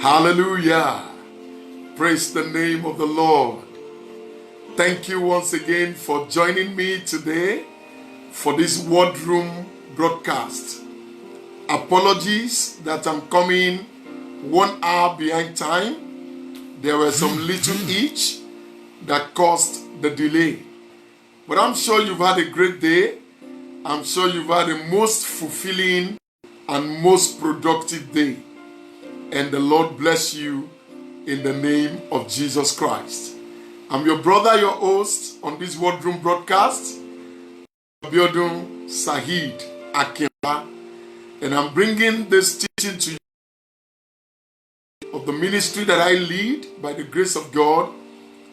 Hallelujah. Praise the name of the Lord. Thank you once again for joining me today for this Word Room broadcast. Apologies that I'm coming 1 hour behind time. There were some little itch that caused the delay. But I'm sure you've had a great day. I'm sure you've had the most fulfilling and most productive day. And the Lord bless you in the name of Jesus Christ. I'm your brother, your host on this Word Room broadcast, Abiodun Sahid Akimba, and I'm bringing this teaching to you of the ministry that I lead by the grace of God,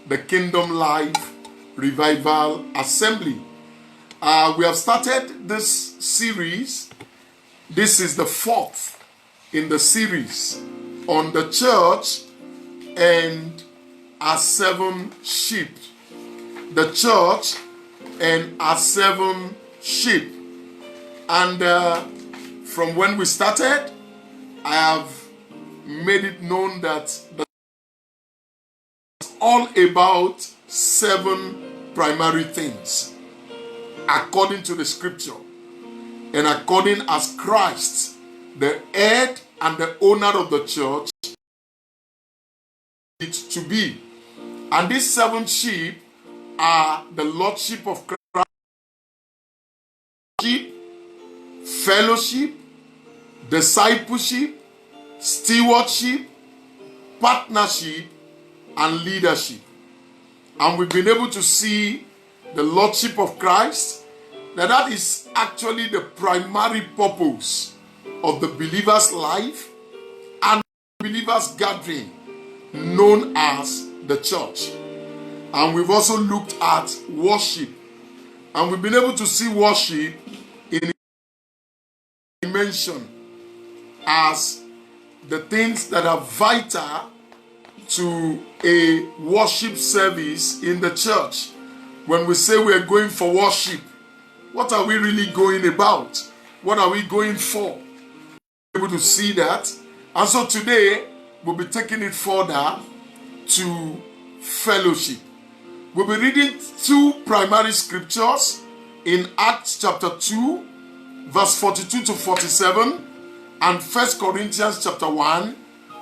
the Kingdom Life Revival Assembly. We have started this series. This is the fourth in the series on the church and our 7 sheep. The church and our 7 sheep. And from when we started, I have made it known that it's all about 7 primary things according to the scripture and according as Christ, the head and the owner of the church, it to be. And these 7 sheep are the Lordship of Christ, fellowship, discipleship, stewardship, partnership, and leadership. And we've been able to see the Lordship of Christ, that is actually the primary purpose of the believer's life and the believer's gathering known as the church. And we've also looked at worship, and we've been able to see worship in a dimension as the things that are vital to a worship service in the church. When we say we're going for worship, what are we really going about? What are we going for? We're able to see that. And so today, we'll be taking it further to fellowship. We'll be reading 2 primary scriptures in Acts chapter 2, verse 42 to 47, and 1 Corinthians chapter 1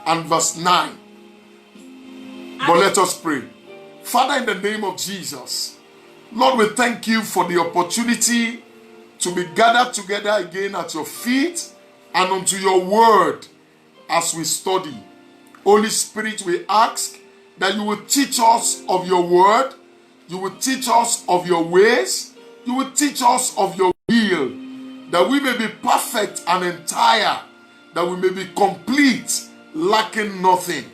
and verse 9. But let us pray. Father, in the name of Jesus, Lord, we thank you for the opportunity to be gathered together again at your feet and unto your word as we study. Holy Spirit, we ask that you will teach us of your word, you will teach us of your ways, you will teach us of your will, that we may be perfect and entire, that we may be complete, lacking nothing,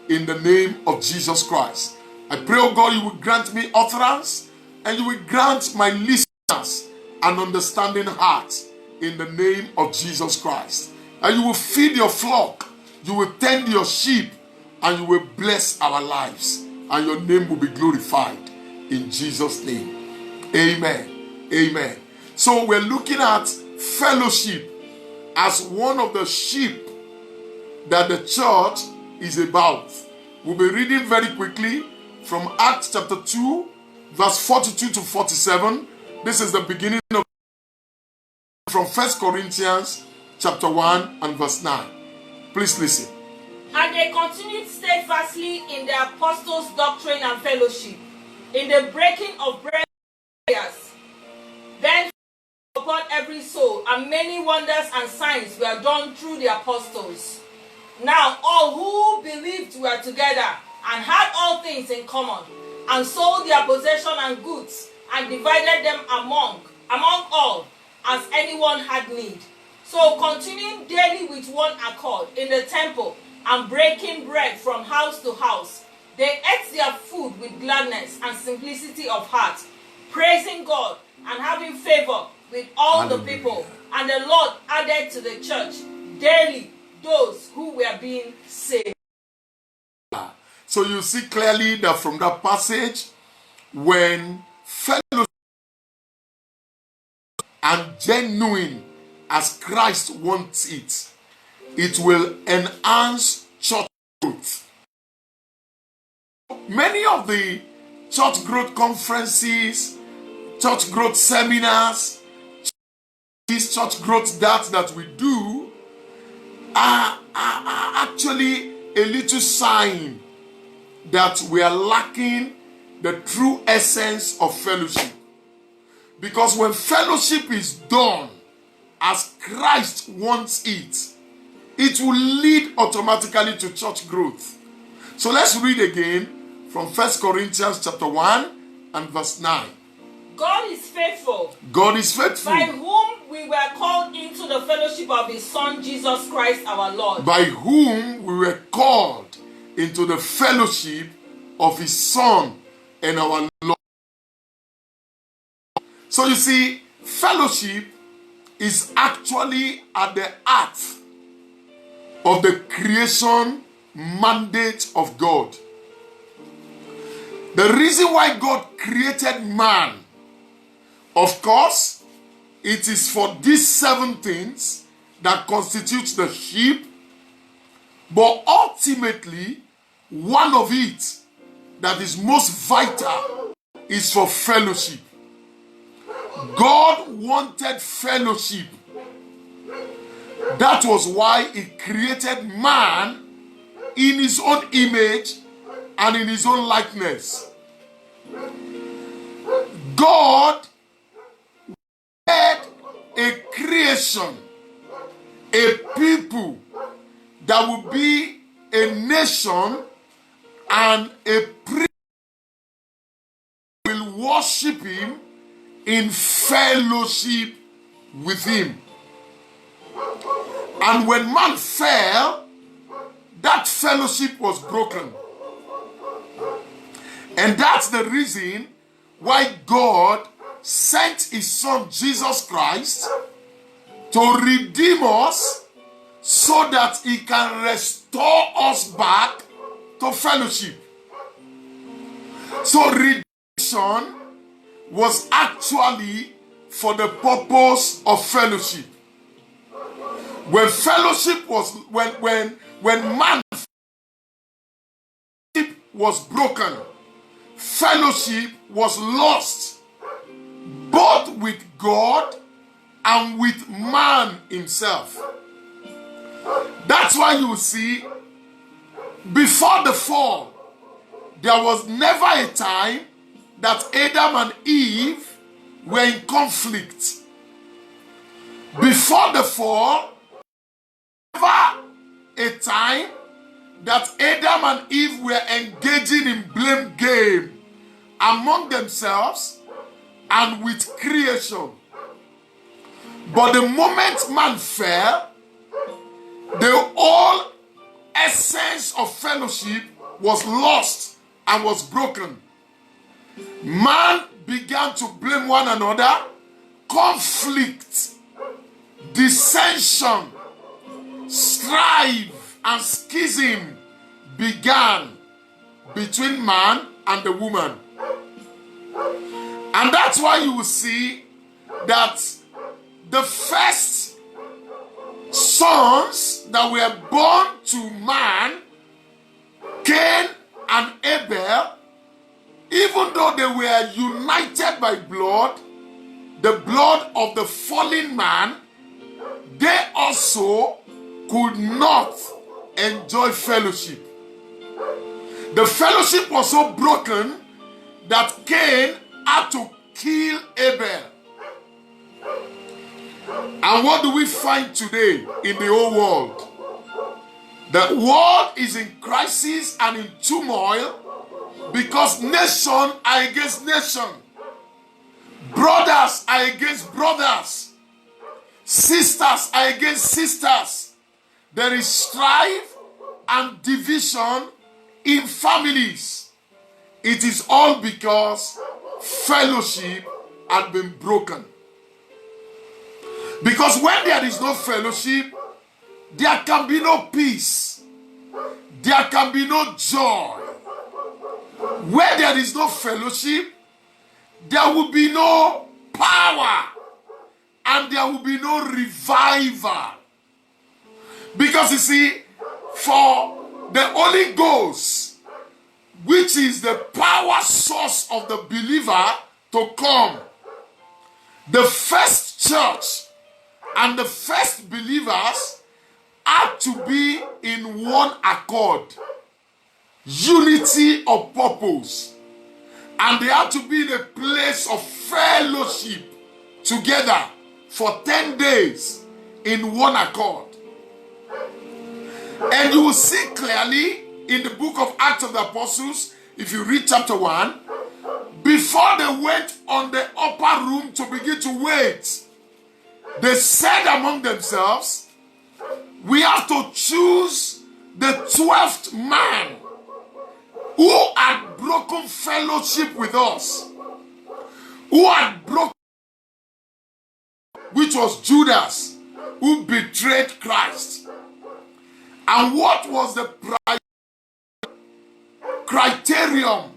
in the name of Jesus Christ. I pray, oh God, you will grant me utterance, and you will grant my listeners an understanding heart in the name of Jesus Christ. And you will feed your flock, you will tend your sheep, and you will bless our lives, and your name will be glorified in Jesus' name. Amen. Amen. So we're looking at fellowship as one of the sheep that the church is about. We'll be reading very quickly from Acts chapter 2, verse 42 to 47. This is the beginning of from 1 Corinthians chapter 1 and verse 9. Please listen. And they continued steadfastly in the apostles' doctrine and fellowship, in the breaking of bread and prayers. Then upon every soul, and many wonders and signs were done through the apostles. Now all who believed were together and had all things in common, and sold their possession and goods, and divided them among all, as anyone had need. So continuing daily with one accord in the temple, and breaking bread from house to house, they ate their food with gladness and simplicity of heart, praising God and having favor with all the people. And the Lord added to the church daily those who were being saved. So you see clearly that from that passage, when fellowship and genuine as Christ wants it, it will enhance church growth. Many of the church growth conferences, church growth seminars, this church growth that we do are actually a little sign that we are lacking the true essence of fellowship. Because when fellowship is done as Christ wants it, it will lead automatically to church growth. So let's read again from 1 Corinthians chapter 1 and verse 9. God is faithful. God is faithful. By whom we were called into the fellowship of his Son, Jesus Christ our Lord. By whom we were called into the fellowship of his Son and our Lord. So you see, fellowship is actually at the heart of the creation mandate of God. The reason why God created man, of course, it is for these 7 things that constitute the sheep, but ultimately, one of it that is most vital is for fellowship. God wanted fellowship. That was why he created man in his own image and in his own likeness. God had a creation, a people that would be a nation and a priest will worship him in fellowship with him. And when man fell, that fellowship was broken. And that's the reason why God sent his Son Jesus Christ to redeem us so that he can restore us back to fellowship. So redemption was actually for the purpose of fellowship. When fellowship was when man was broken, fellowship was lost, both with God and with man himself. That's why you see, before the fall, there was never a time that Adam and Eve were in conflict. Before the fall, never a time that Adam and Eve were engaging in blame game among themselves and with creation. But the moment man fell, the whole essence of fellowship was lost and was broken. Man began to blame one another. Conflict, dissension, strife, and schism began between man and the woman. And that's why you will see that the first sons that were born to man, Cain and Abel, even though they were united by blood, the blood of the fallen man, they also could not enjoy fellowship. The fellowship was so broken that Cain had to kill Abel. And what do we find today in the whole world? The world is in crisis and in turmoil because nation are against nation. Brothers are against brothers. Sisters are against sisters. There is strife and division in families. It is all because fellowship had been broken. Because when there is no fellowship, there can be no peace. There can be no joy. Where there is no fellowship, there will be no power and there will be no revival. Because you see, for the Holy Ghost, which is the power source of the believer to come. The first church and the first believers had to be in one accord, unity of purpose, and they had to be in a place of fellowship together for 10 days in one accord. And you will see clearly in the book of Acts of the Apostles, if you read chapter 1, before they went on the upper room to begin to wait, they said among themselves, we have to choose the 12th man who had broken fellowship with us, who had broken, which was Judas, who betrayed Christ. And what was the criterion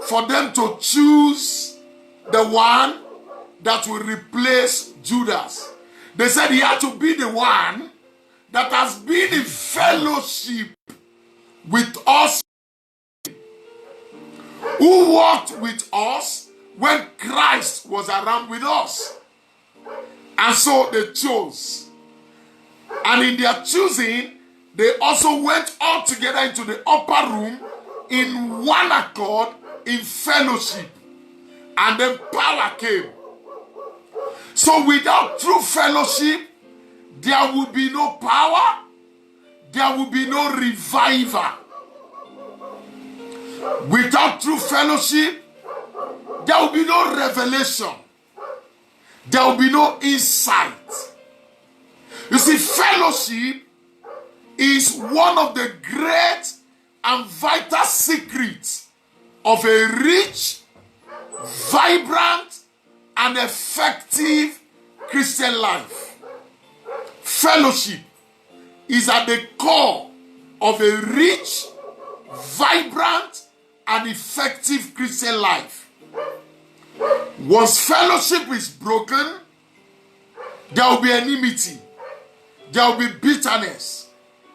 for them to choose the one that will replace Judas? They said he had to be the one that has been in fellowship with us, who walked with us when Christ was around with us. And so they chose. And in their choosing, they also went all together into the upper room in one accord, in fellowship. And then power came. So without true fellowship, there will be no power, there will be no revival. Without true fellowship, there will be no revelation. There will be no insight. You see, fellowship is one of the great and vital secrets of a rich, vibrant, and effective Christian life. Fellowship is at the core of a rich, vibrant, and effective Christian life. Once fellowship is broken, there will be enmity, there will be bitterness,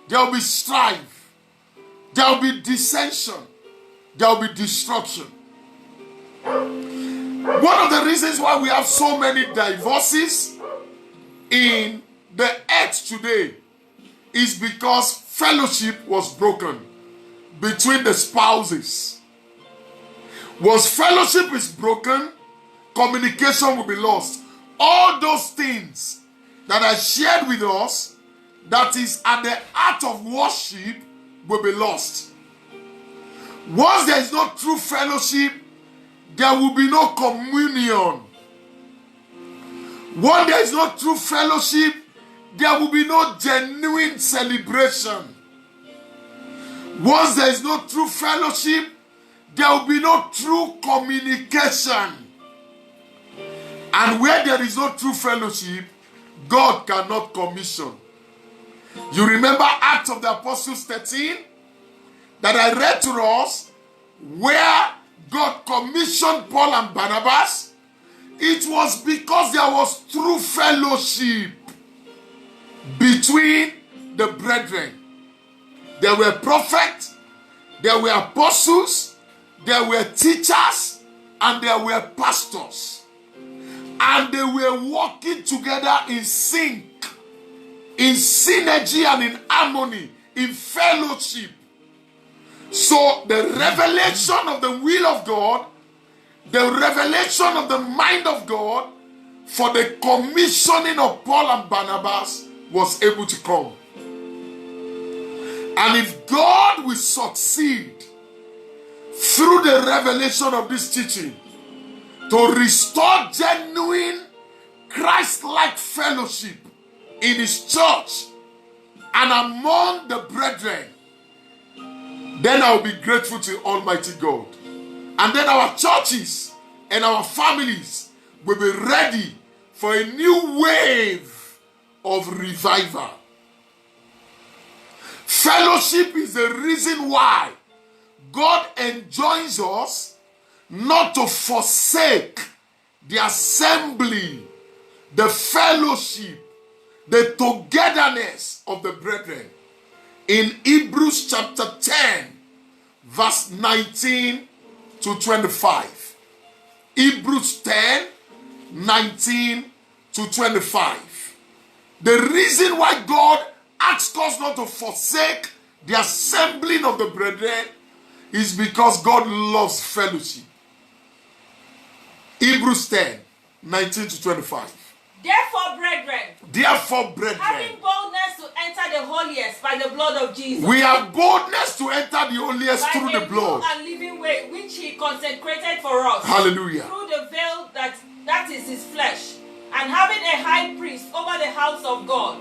there will be strife, there will be dissension, there will be destruction. One of the reasons why we have so many divorces in the earth today is because fellowship was broken between the spouses. Once fellowship is broken, communication will be lost. All those things that I shared with us, that is at the heart of worship, will be lost. Once there is no true fellowship, there will be no communion. Once there is no true fellowship, there will be no genuine celebration. Once there is no true fellowship, there will be no true communication. And where there is no true fellowship, God cannot commission. You remember Acts of the Apostles 13 that I read to us, where God commissioned Paul and Barnabas? It was because there was true fellowship between the brethren. There were prophets, there were apostles, there were teachers, and there were pastors. And they were working together in sync, in synergy and in harmony, in fellowship. So the revelation of the will of God, the revelation of the mind of God for the commissioning of Paul and Barnabas was able to come. And if God will succeed through the revelation of this teaching to restore genuine Christ-like fellowship in his church and among the brethren, then I will be grateful to Almighty God. And then our churches and our families will be ready for a new wave of revival. Fellowship is the reason why God enjoins us not to forsake the assembly, the fellowship, the togetherness of the brethren. in Hebrews chapter 10, verse 19 to 25. Hebrews 10, 19 to 25. The reason why God asks us not to forsake the assembling of the brethren is because God loves fellowship. Hebrews 10, 19 to 25. Therefore, brethren, having boldness to enter the holiest by the blood of Jesus, we have boldness to enter the holiest through the blood and living way which he consecrated for us. Hallelujah. Through the veil that is his flesh, and having a high priest over the house of God,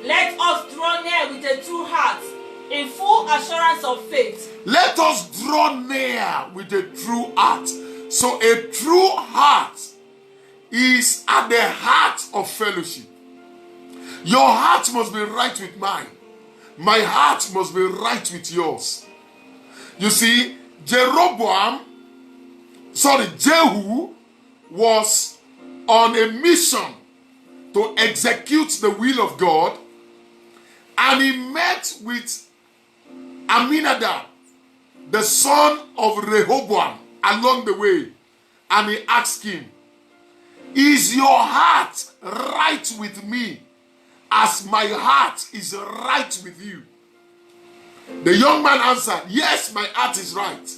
let us draw near with a true heart, in full assurance of faith. Let us draw near with a true heart. So a true heart is at the heart of fellowship. Your heart must be right with mine. My heart must be right with yours. You see, Jehu was on a mission to execute the will of God, and he met with Aminadab, the son of Rehoboam, along the way, and he asked him, is your heart right with me as my heart is right with you? The young man answered, yes, my heart is right.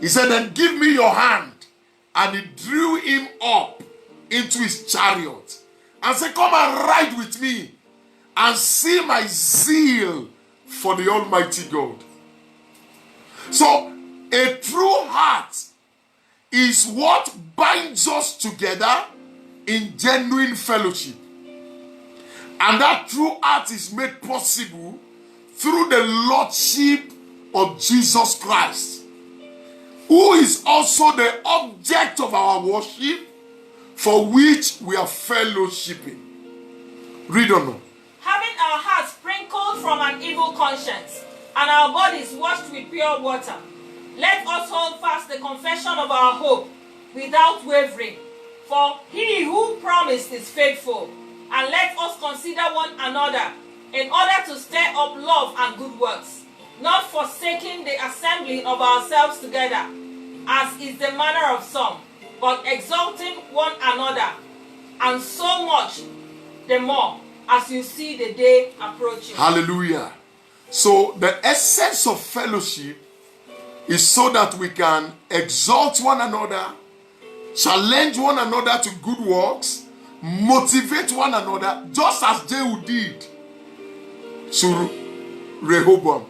He said, then give me your hand. And he drew him up into his chariot and said, come and ride with me and see my zeal for the Almighty God. So a true heart is what binds us together in genuine fellowship. And that true heart is made possible through the Lordship of Jesus Christ, who is also the object of our worship, for which we are fellowshipping. Read on. Having our hearts sprinkled from an evil conscience, and our bodies washed with pure water, let us hold fast the confession of our hope without wavering. For he who promised is faithful. And let us consider one another in order to stir up love and good works, not forsaking the assembling of ourselves together, as is the manner of some, but exalting one another, and so much the more as you see the day approaching. Hallelujah. So the essence of fellowship is so that we can exalt one another, challenge one another to good works, motivate one another, just as Jehu did to Rehoboam.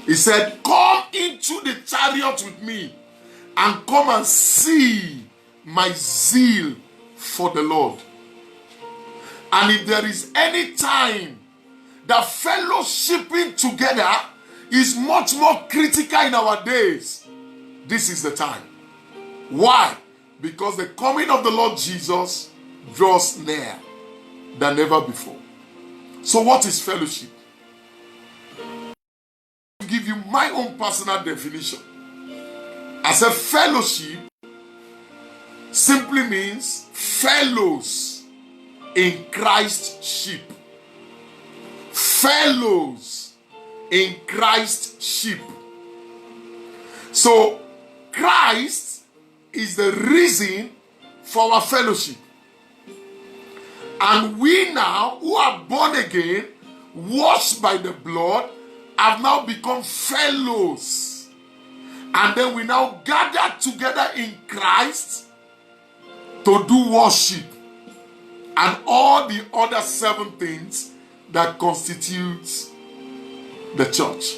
He said, come into the chariot with me and come and see my zeal for the Lord. And if there is any time that fellowshipping together is much more critical in our days, this is the time. Why? Because the coming of the Lord Jesus draws near than ever before. So what is fellowship? To give you my own personal definition. As a fellowship simply means fellows in Christ's ship. Fellows in Christ's ship. So Christ is the reason for our fellowship. And we now, who are born again, washed by the blood, have now become fellows. And then we now gather together in Christ to do worship and all the other 7 things that constitutes the church.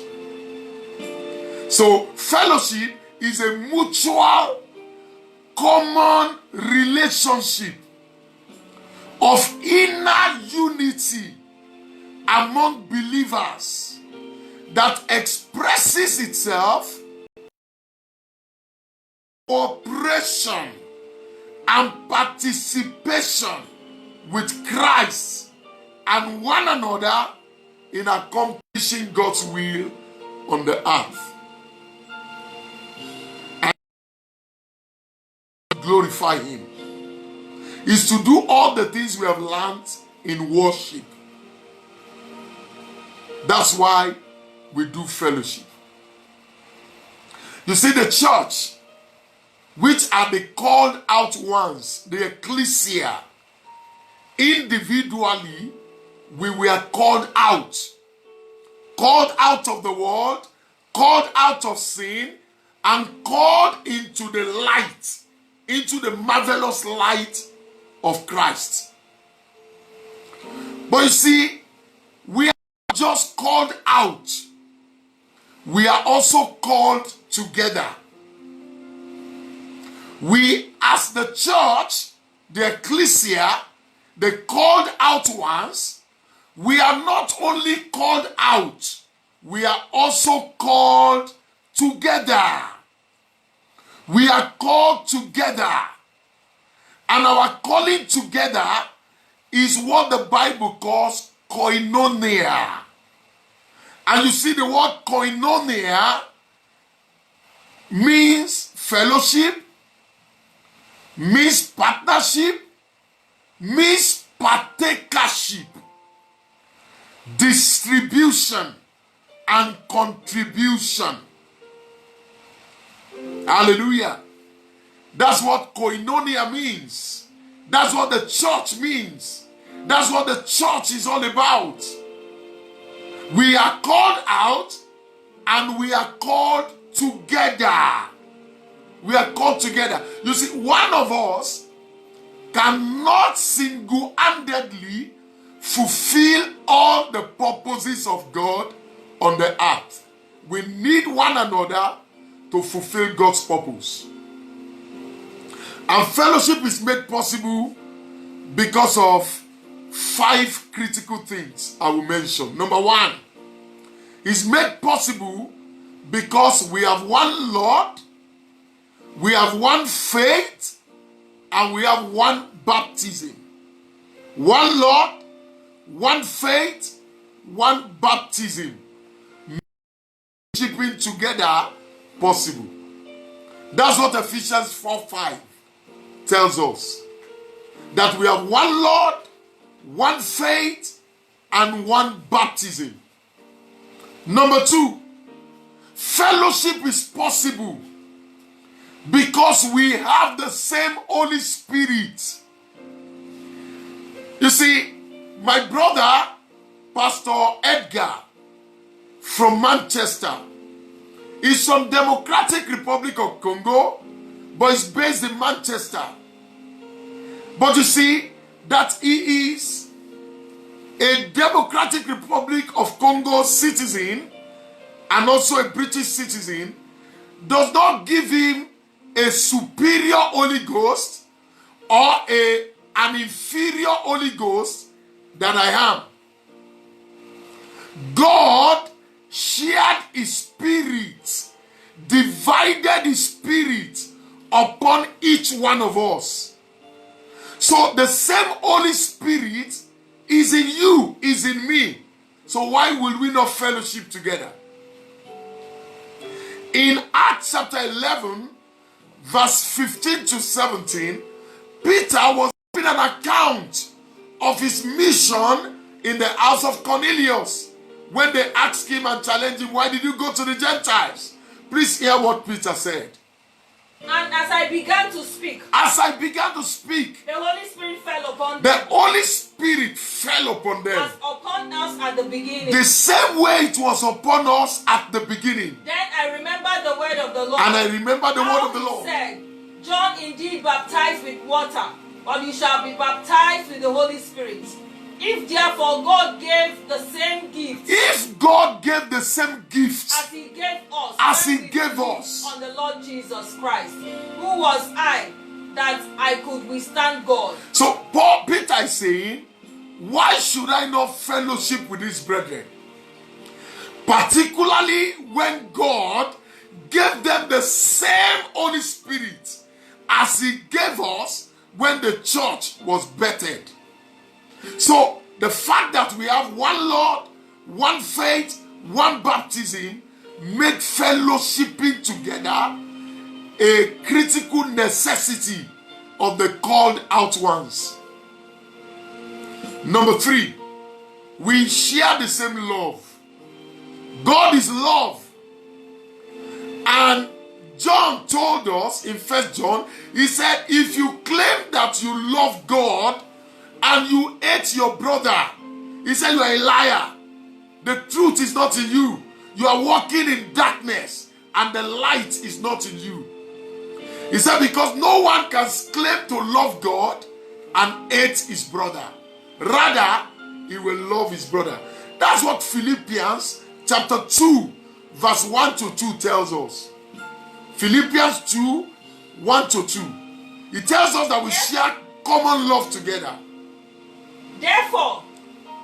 So fellowship is a mutual common relationship of inner unity among believers that expresses itself cooperation and participation with Christ and one another in accomplishing God's will on the earth. Glorify him is to do all the things we have learned in worship. That's why we do fellowship. You see, the church, which are the called out ones, the ecclesia, individually, we were called out of the world, called out of sin, and called into the light, into the marvelous light of Christ. But you see, we are not just called out, we are also called together. We, as the church, the ecclesia, the called out ones, we are not only called out, we are also called together. We are called together. And our calling together is what the Bible calls koinonia. And you see, the word koinonia means fellowship, means partnership, means partakership, distribution, and contribution. Hallelujah. That's what koinonia means. That's what the church means. That's what the church is all about. We are called out and we are called together. We are called together. You see, one of us cannot single-handedly fulfill all the purposes of God on the earth. We need one another to fulfill God's purpose. And fellowship is made possible because of 5 critical things I will mention. Number 1, it's made possible because we have one Lord, we have one faith, and we have one baptism. One Lord, one faith, one baptism. Keeping together possible. That's what Ephesians 4:5 tells us. That we have one Lord, one faith, and one baptism. Number 2, fellowship is possible because we have the same Holy Spirit. You see, my brother, Pastor Edgar, from Manchester, is from Democratic Republic of Congo, but is based in Manchester. But you see that he is a Democratic Republic of Congo citizen and also a British citizen, does not give him a superior Holy Ghost or an inferior Holy Ghost that I am. God shared his spirit, divided his spirit upon each one of us. So the same Holy Spirit is in you, is in me. So why will we not fellowship together? In Acts chapter 11, verse 15 to 17, Peter was giving an account of his mission in the house of Cornelius. When they asked him and challenged him, why did you go to the Gentiles? Please hear what Peter said. And as I began to speak, the Holy Spirit fell upon them. The Holy Spirit fell upon them. As upon us at the beginning. The same way it was upon us at the beginning. Then I remembered the word of the Lord. And I remember the word of the Lord. He said, John indeed baptized with water, but you shall be baptized with the Holy Spirit. If therefore God gave the same gift, if God gave the same gift as he gave us, on the Lord Jesus Christ, who was I that I could withstand God? So Peter is saying, why should I not fellowship with these brethren? Particularly when God gave them the same Holy Spirit as he gave us when the church was bettered. So the fact that we have one Lord, one faith, one baptism, make fellowshipping together a critical necessity of the called out ones. Number 3, we share the same love. is love. And John told us in 1 John, he said, if you claim that you love God and you hate your brother, he said you are a liar. The truth is not in you. You are walking in darkness and the light is not in you. He said because no one can claim to love God and hate his brother. Rather, he will love his brother. That's what Philippians chapter 2 verse 1 to 2 tells us. Philippians 2, 1 to 2. It tells us that we share common love together. Therefore,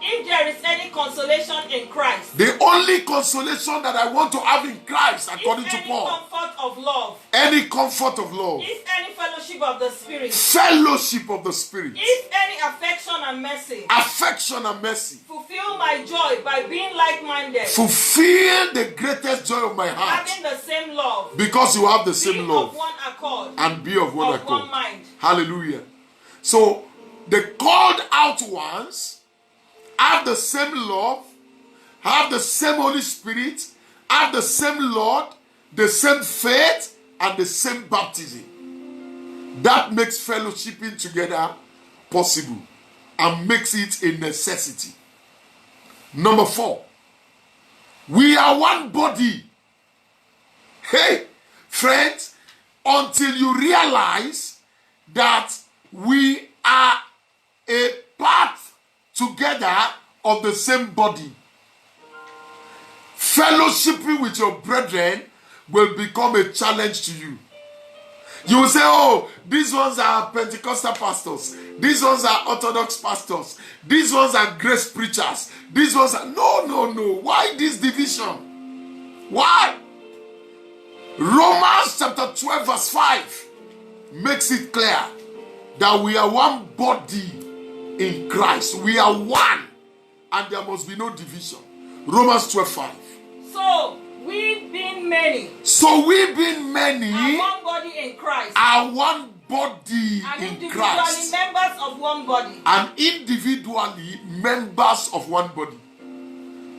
if there is any consolation in Christ, the only consolation that I want to have in Christ, according to Paul, comfort of love, any comfort of love, if any fellowship of the Spirit, fellowship of the Spirit, if any affection and mercy, fulfill my joy by being like-minded, fulfill the greatest joy of my heart, having the same love, because you have the same love, of one accord, and be of one accord. One mind. Hallelujah. So the called out ones have the same love, have the same Holy Spirit, have the same Lord, the same faith, and the same baptism. That makes fellowshipping together possible and makes it a necessity. Number 4, we are one body. Hey, friends, until you realize that we are a part together of the same body, fellowshipping with your brethren will become a challenge to you. You will say, oh, these ones are Pentecostal pastors, these ones are Orthodox pastors, these ones are grace preachers, these ones are... No. Why this division? Why? Romans chapter 12 verse 5 makes it clear that we are one body in Christ. We are one, and there must be no division. Romans 12:5. So we being many are one body in Christ, are one body and in Christ, members of one body, and individually members of one body.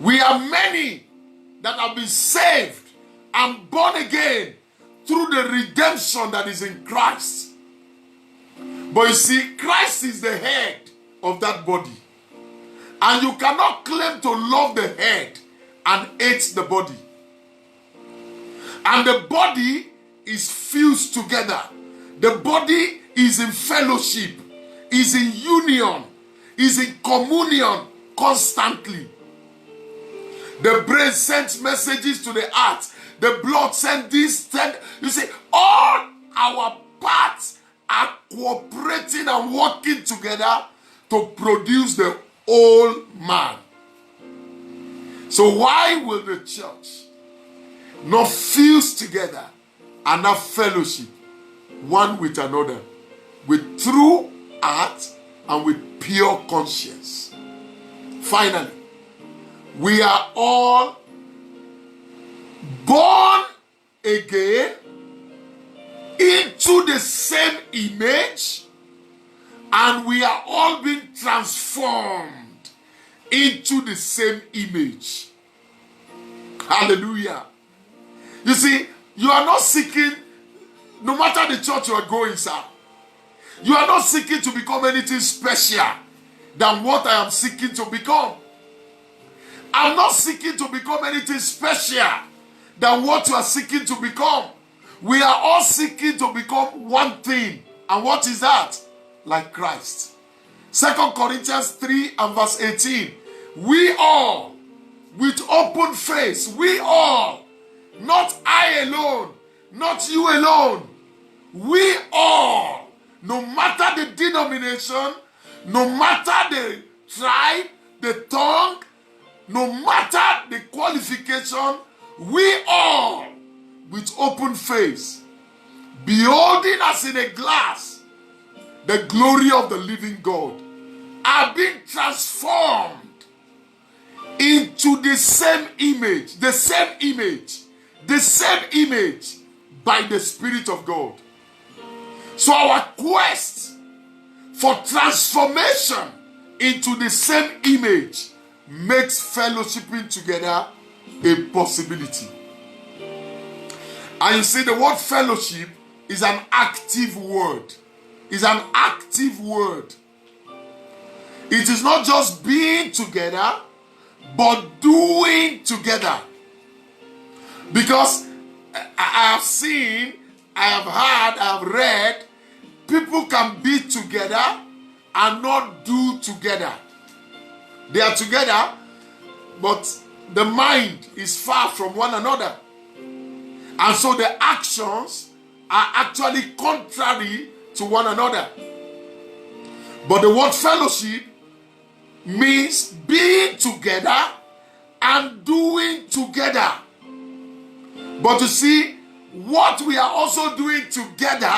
We are many that have been saved and born again through the redemption that is in Christ. But you see, Christ is the head of that body. And you cannot claim to love the head and hate the body. And the body is fused together. The body is in fellowship, is in union, is in communion constantly. The brain sends messages to the heart. The blood sends this. You see, all our parts are cooperating and working together to produce the whole man. So why will the church not fuse together and have fellowship one with another with true heart and with pure conscience? Finally, we are all born again into the same image, and we are all being transformed into the same image. Hallelujah. You see, you are not seeking, no matter the church you are going, sir, you are not seeking to become anything special than what I am seeking to become. I'm not seeking to become anything special than what you are seeking to become. We are all seeking to become one thing. And what is that? Like Christ. 2 Corinthians 3 and verse 18. We all, with open face, we all, not I alone, not you alone, we all, no matter the denomination, no matter the tribe, the tongue, no matter the qualification, we all, with open face, beholding as in a glass the glory of the living God, are being transformed into the same image by the Spirit of God. So our quest for transformation into the same image makes fellowshipping together a possibility. And you see, the word fellowship is an active word. It's an active word. It is not just being together, but doing together. Because I have seen, I have heard, I have read, people can be together and not do together. They are together, but the mind is far from one another. And so the actions are actually contrary to one another. But the word fellowship means being together and doing together. But you see, what we are also doing together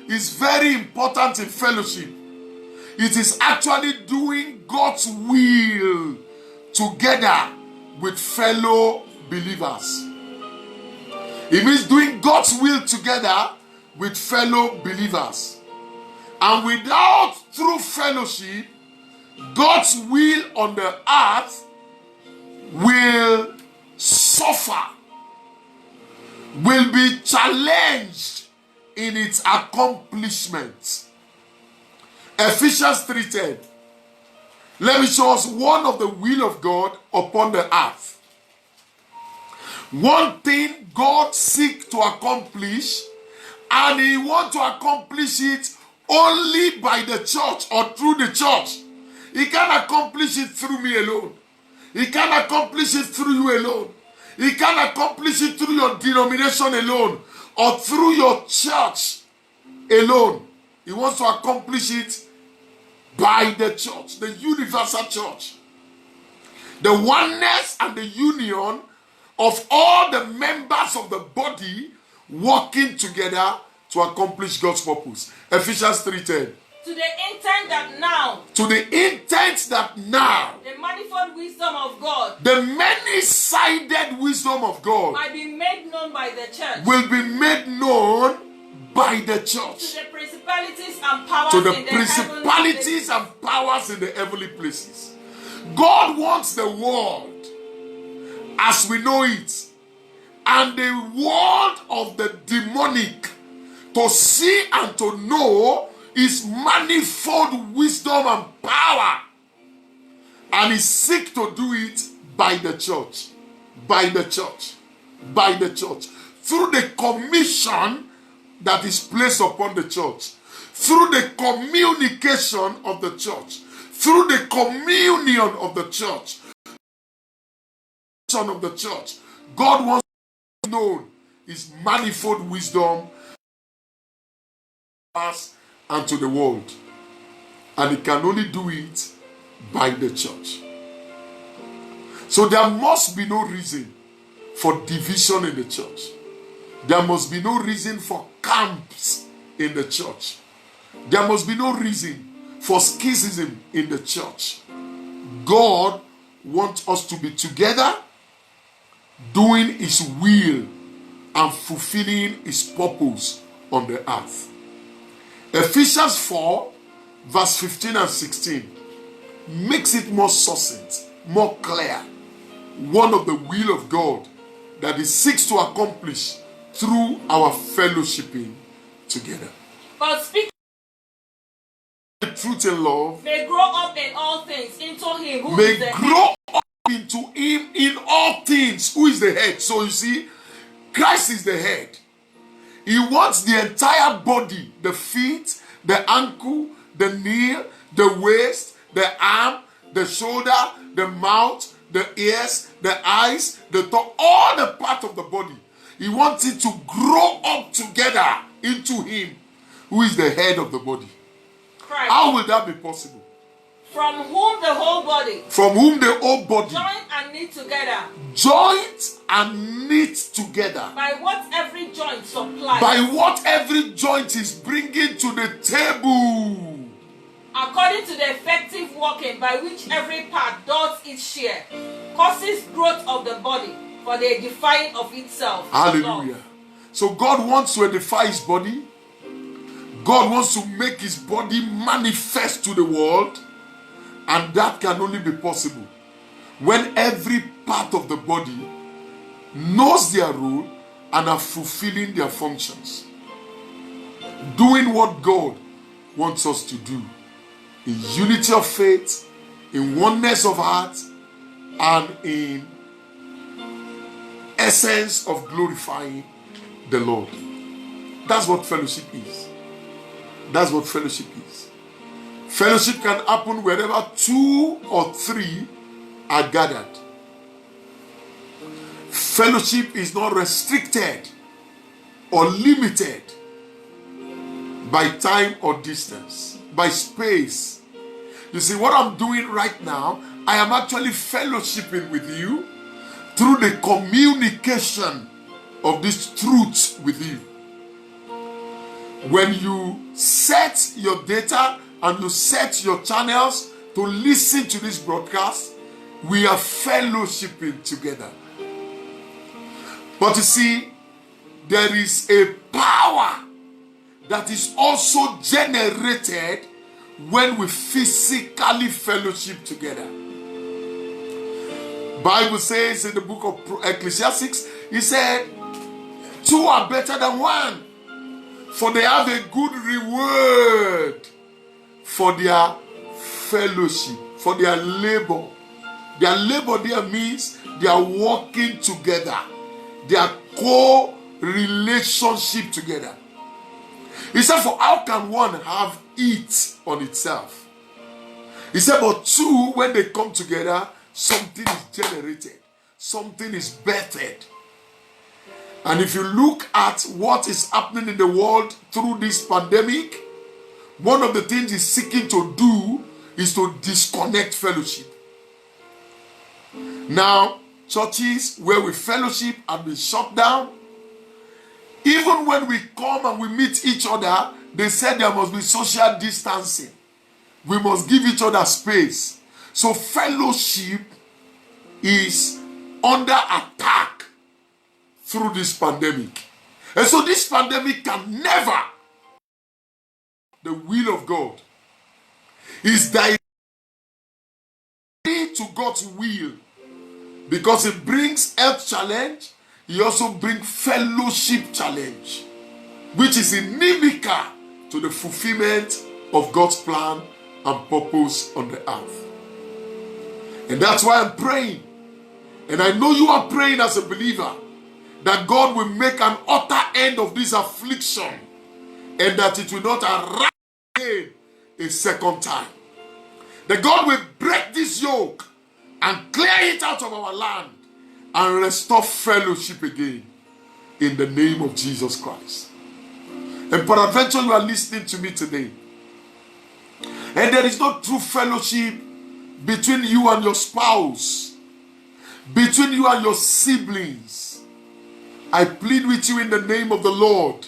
is very important in fellowship. It is actually doing God's will together with fellow believers. It means doing God's will together with fellow believers. And without true fellowship, God's will on the earth will suffer, will be challenged in its accomplishment. Ephesians 3:10. Let me show us one of the will of God upon the earth. One thing God seeks to accomplish, and He wants to accomplish it only by the church or through the church. He can't accomplish it through me alone. He can't accomplish it through you alone. He can't accomplish it through your denomination alone or through your church alone. He wants to accomplish it by the church, the universal church. The oneness and the union of all the members of the body working together to accomplish God's purpose. Ephesians 3:10. To the intent that now, the manifold wisdom of God, the many-sided wisdom of God, might be made known by the church, will be made known by the church. to the principalities and powers To the in the principalities and powers in the heavenly places. God wants the world as we know it, and the world of the demonic, to see and to know His manifold wisdom and power. And He seeks to do it by the church. By the church. By the church. Through the commission that is placed upon the church. Through the communication of the church. Through the communion of the church. Of the church. God wants to know His manifold wisdom and to the world, and He can only do it by the church. So there must be no reason for division in the church. There must be no reason for camps in the church. There must be no reason for schism in the church. God wants us to be together, doing His will and fulfilling His purpose on the earth. Ephesians 4, verse 15 and 16 makes it more succinct, more clear. One of the will of God that He seeks to accomplish through our fellowshipping together. But speaking The truth and love may grow up in all things into Him who may is the grow head. up into Him in all things, who is the head. So you see, Christ is the head. He wants the entire body, the feet, the ankle, the knee, the waist, the arm, the shoulder, the mouth, the ears, the eyes, the tongue, all the parts of the body. He wants it to grow up together into Him, who is the head of the body. Christ, How will that be possible? from whom the whole body, From whom the whole body, joined and knit together, joint and knit together, by what every joint supplies, by what every joint is bringing to the table, according to the effective working by which every part does its share, causes growth of the body for the edifying of itself. Hallelujah. So God wants to edify His body. God wants to make His body manifest to the world. And that can only be possible when every part of the body knows their role, and are fulfilling their functions. Doing what God wants us to do in unity of faith, in oneness of heart, and in essence of glorifying the Lord. That's what fellowship is. That's what fellowship is. Fellowship can happen wherever 2 or 3 are gathered. Fellowship is not restricted or limited by time or distance, by space. You see, what I'm doing right now, I am actually fellowshipping with you through the communication of this truth with you. When you set your data and you set your channels to listen to this broadcast, we are fellowshipping together. But you see, there is a power that is also generated when we physically fellowship together. Bible says in the book of Ecclesiastes, he said, 2 are better than 1, for they have a good reward for their fellowship, for their labor. Their labor there means they are working together. They are co-relationship together. He said, for how can one have it on itself? He said, but 2, when they come together, something is generated. Something is birthed. And if you look at what is happening in the world through this pandemic, one of the things it's seeking to do is to disconnect fellowship. Now, churches where we fellowship have been shut down. Even when we come and we meet each other, they said there must be social distancing. We must give each other space. So fellowship is under attack through this pandemic. And so this pandemic can never, the will of God is directly to God's will, because it brings health challenge. He also brings fellowship challenge, which is inimical to the fulfillment of God's plan and purpose on the earth. And that's why I'm praying, and I know you are praying as a believer, that God will make an utter end of this affliction, and that it will not arise again a second time. That God will break this yoke and clear it out of our land and restore fellowship again in the name of Jesus Christ. And peradventure you are listening to me today, and there is no true fellowship between you and your spouse, between you and your siblings. I plead with you in the name of the Lord,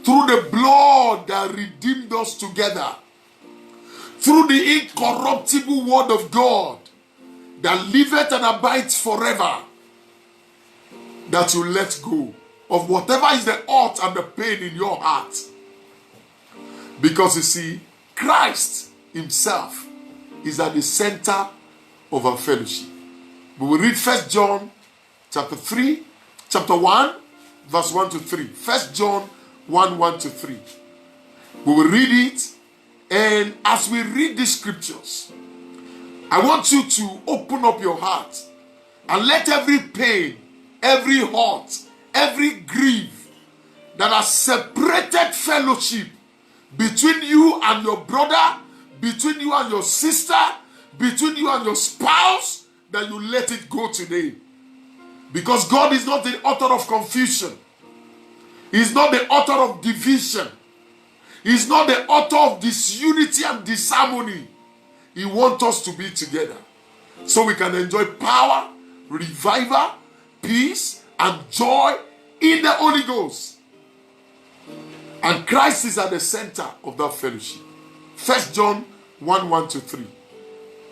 through the blood that redeemed us together, through the incorruptible word of God that liveth and abides forever, that you let go of whatever is the hurt and the pain in your heart. Because you see, Christ himself is at the center of our fellowship. We will read 1 John chapter 1, verse 1 to 3. 1 John 1, 1 to 3. We will read it, and as we read these scriptures, I want you to open up your heart and let every pain, every hurt, every grief that has separated fellowship between you and your brother, between you and your sister, between you and your spouse, that you let it go today. Because God is not the author of confusion. He is not the author of division. He is not the author of disunity and disharmony. He wants us to be together so we can enjoy power, revival, peace, and joy in the Holy Ghost. And Christ is at the center of that fellowship. 1 John 1, 1 to 3.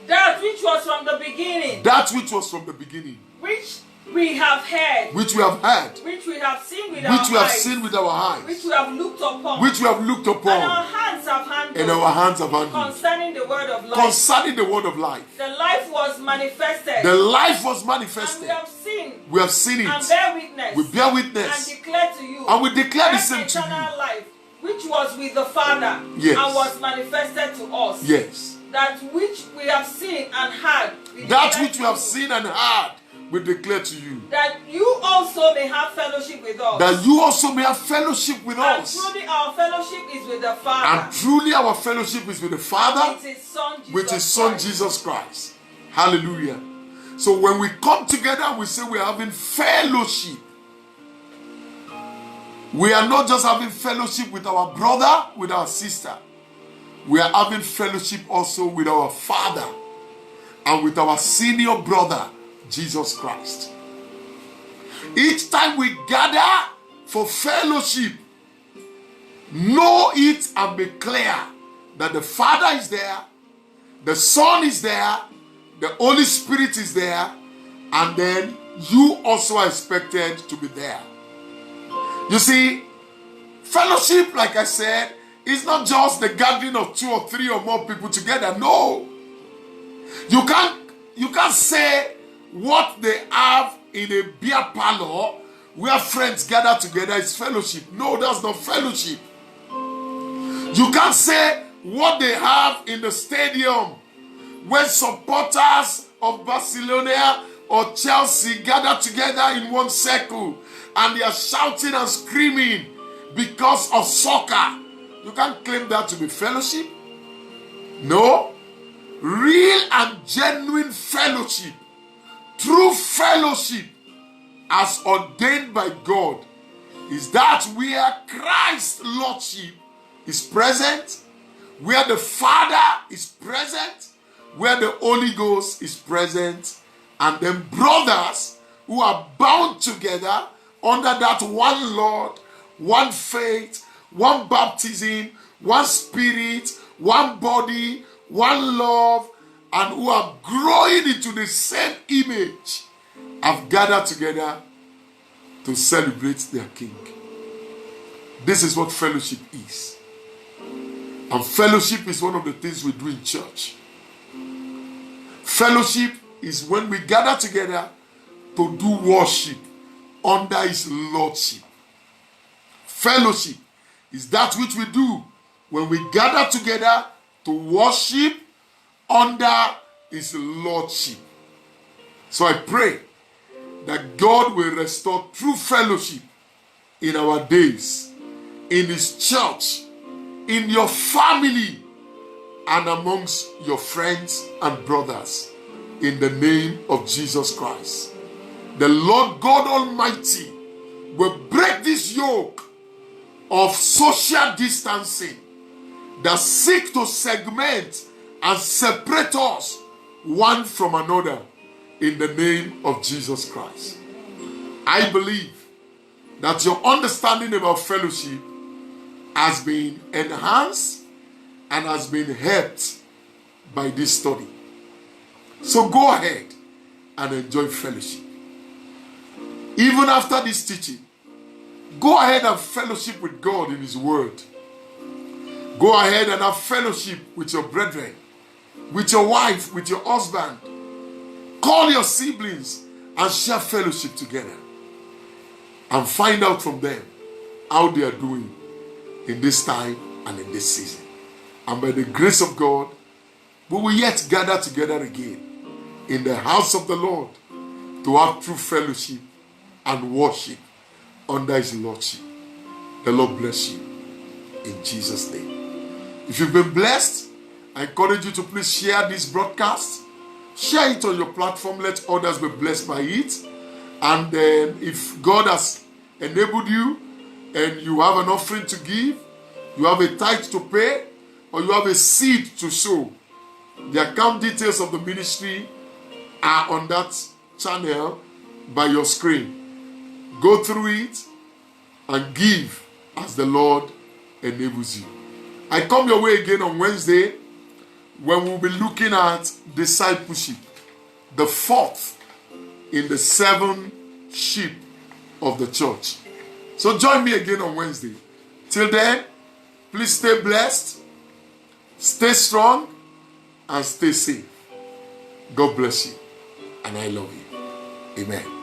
That which was from the beginning. That which was from the beginning. Which we have heard. Which we have heard. Which we have seen with which we have seen with our eyes. Which we have looked upon. Which we have looked upon. And our hands have handled. And our hands have handled. Concerning the word of life. Concerning the word of life. The life was manifested. The life was manifested. And we have seen We have seen and it. bear witness. We bear And witness. declare to you. And we declare the that same to eternal you. life, which was with the Father, Yes. and was manifested to us. Yes. That which we have seen and heard. That which we have seen and heard, we declare to you. That you also may have fellowship with us. That you also may have fellowship with And us. truly our fellowship is with the Father. And truly our fellowship is with the Father, With His Son Jesus with His Son Christ. Jesus Christ. Hallelujah. So when we come together, we say we are having fellowship. We are not just having fellowship with our brother, with our sister. We are having fellowship also with our Father and with our senior brother, Jesus Christ. Each time we gather for fellowship, know it and be clear that the Father is there, the Son is there, the Holy Spirit is there, and then you also are expected to be there. You see, fellowship, like I said, is not just the gathering of 2 or 3 or more people together. No. You can't say what they have in a beer parlor where friends gather together is fellowship. No, that's not fellowship. You can't say what they have in the stadium when supporters of Barcelona or Chelsea gather together in one circle and they are shouting and screaming because of soccer. You can't claim that to be fellowship. No. Real and genuine fellowship, true fellowship as ordained by God, is that where Christ's Lordship is present, where the Father is present, where the Holy Ghost is present, and then brothers who are bound together under that one Lord, one faith, one baptism, one spirit, one body, one love, and who are growing into the same image, have gathered together to celebrate their King. This is what fellowship is. And fellowship is one of the things we do in church. Fellowship is when we gather together to do worship under His Lordship. Fellowship is that which we do when we gather together to worship under His Lordship. So I pray that God will restore true fellowship in our days, in His church, in your family, and amongst your friends and brothers, in the name of Jesus Christ. The Lord God Almighty will break this yoke of social distancing that seek to segment and separate us one from another, in the name of Jesus Christ. I believe that your understanding about fellowship has been enhanced and has been helped by this study. So go ahead and enjoy fellowship. Even after this teaching, go ahead and fellowship with God in His Word. Go ahead and have fellowship with your brethren, with your wife, with your husband. Call your siblings and share fellowship together. And find out from them how they are doing in this time and in this season. And by the grace of God, we will yet gather together again in the house of the Lord to have true fellowship and worship under His Lordship. The Lord bless you in Jesus' name. If you've been blessed, I encourage you to please share this broadcast. Share it on your platform. Let others be blessed by it. And then if God has enabled you and you have an offering to give, you have a tithe to pay, or you have a seed to sow, the account details of the ministry are on that channel by your screen. Go through it and give as the Lord enables you. I come your way again on Wednesday when we'll be looking at discipleship, the 4th in the 7 sheep of the church. So join me again on Wednesday. Till then, please stay blessed, stay strong, and stay safe. God bless you, and I love you. Amen.